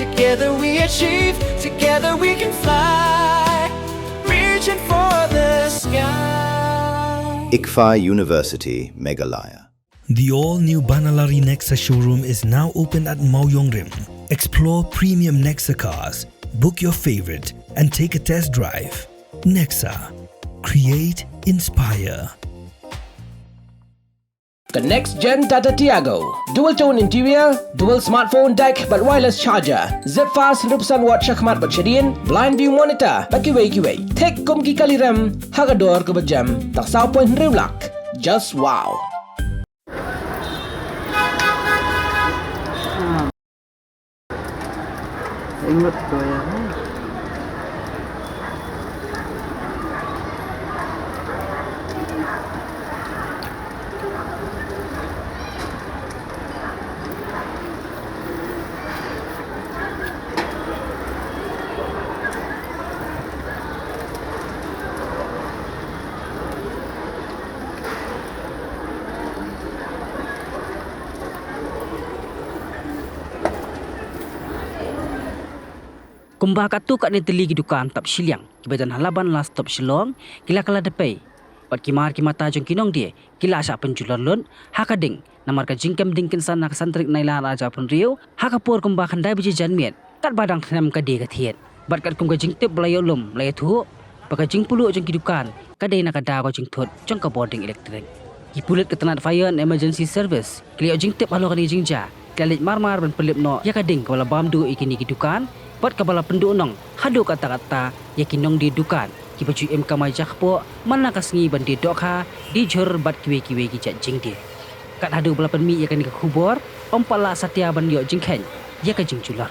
Together we achieve, together we can fly, reaching for the sky. ICFA University, Meghalaya. The all-new Banalari Nexa showroom is now open at Maoyongrim. Explore premium Nexa cars, book your favorite, and take a test drive. Nexa. Create, inspire. The next gen Tata Tiago. Dual tone interior, dual smartphone deck but wireless charger. Zip fast 100% watt syakmat bersyadian, blind view monitor, bagi kiwai. Tek kum ki kali rem, hagador ke berjam, tak sao point rewlak. Just wow. Ingat tu ya. Kumbah katu kat neteli ki dukan tap siliang kibadan halaban las top silong kila kala depai pat kimar ki mata jong kinong dia kila asa penjular lon hakading namar ka jingkem dingkin sana ka santrik naila raja pun riu hakapur kumbah khandai biji janmiet kat badang thnam ka de ka thiet bat kat kum ka jingtep blayolum lay thu paka jingpulu jong ki dukan ka de na ka da ko jingthot jong ka boarding electric ipulit ka tanat fire and emergency service kila jingtep halo ka ni jingja kalit marmar ban pelip no ya kading kala bamdu ikini ki dukan pat kabala pendunong hadu kata-kata yakinong di dukan ki baju em kamai jakpo mana kasngi bandi dokha di jor bat kiwe-kiwe ki jing dia kat hadu bala penmi yakan ka khubor ompala satya ban yo jingkhen ya ka jingjular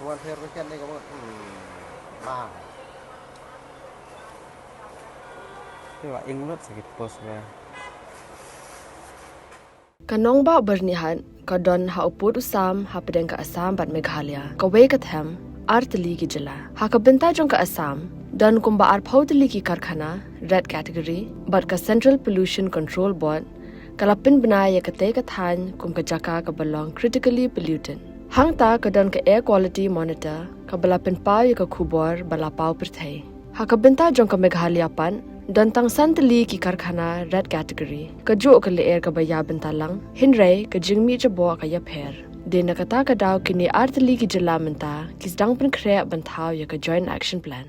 Tuan hair weekend ni kamu bang. Tiba inglut sakit pos be. Kanong ba bernihan kadon ha uput usam ha pedeng ka Assam bat Meghalaya ka we ka them artli ki jala ha ka benta jong ka Assam don kumba ar phautli ki karkhana red category bat ka Central Pollution Control Board kalapin banaya ka te ka than kum ka jaka ka belong critically pollutant hangta kadon ka air quality monitor ka balapin pau ka khubor bala pau perthai ha ka benta jong ka Meghalaya pan don tang santli ki karkhana red category ka jo ka le air ka baya benta lang hinrai ka jingmi jabo ka ya pher dena ka ta ka daw kini artli ki jala menta kis dang pen khre banthau ya ka joint action plan